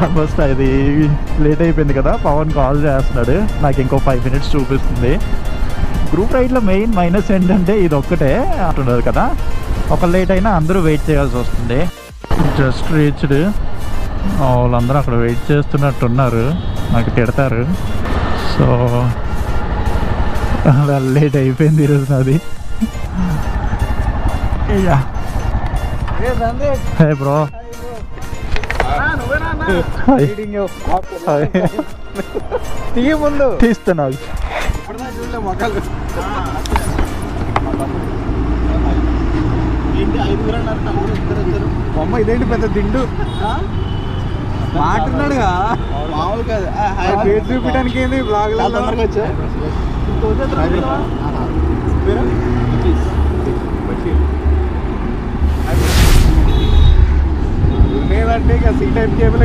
Almost అది late అయిపోయింది కదా, పవన్ కాల్ చేస్తున్నాడు. నాకు ఇంకో 5 minutes చూపిస్తుంది. గ్రూప్ రైడ్లో మెయిన్ మైనస్ ఏంటంటే ఇది ఒక్కటే అంటున్నారు కదా, ఒక లేట్ అయినా అందరూ వెయిట్ చేయాల్సి వస్తుంది. జస్ట్ రీచ్డ్, వాళ్ళందరూ అక్కడ వెయిట్ చేస్తున్నట్టున్నారు, నాకు తిడతారు. సో అలా లేట్ అయిపోయింది ఈరోజు నాది. హే బ్రో, ముందు తీస్తున్నా. అమ్మ ఇదేంటి పెద్ద దిండు మాట్లాడుగా మామూలు కాదు. పేరు చూపించడానికి ఏంది బ్లాగ్ లేదంటే ఇక సీ టైప్ కేబుల్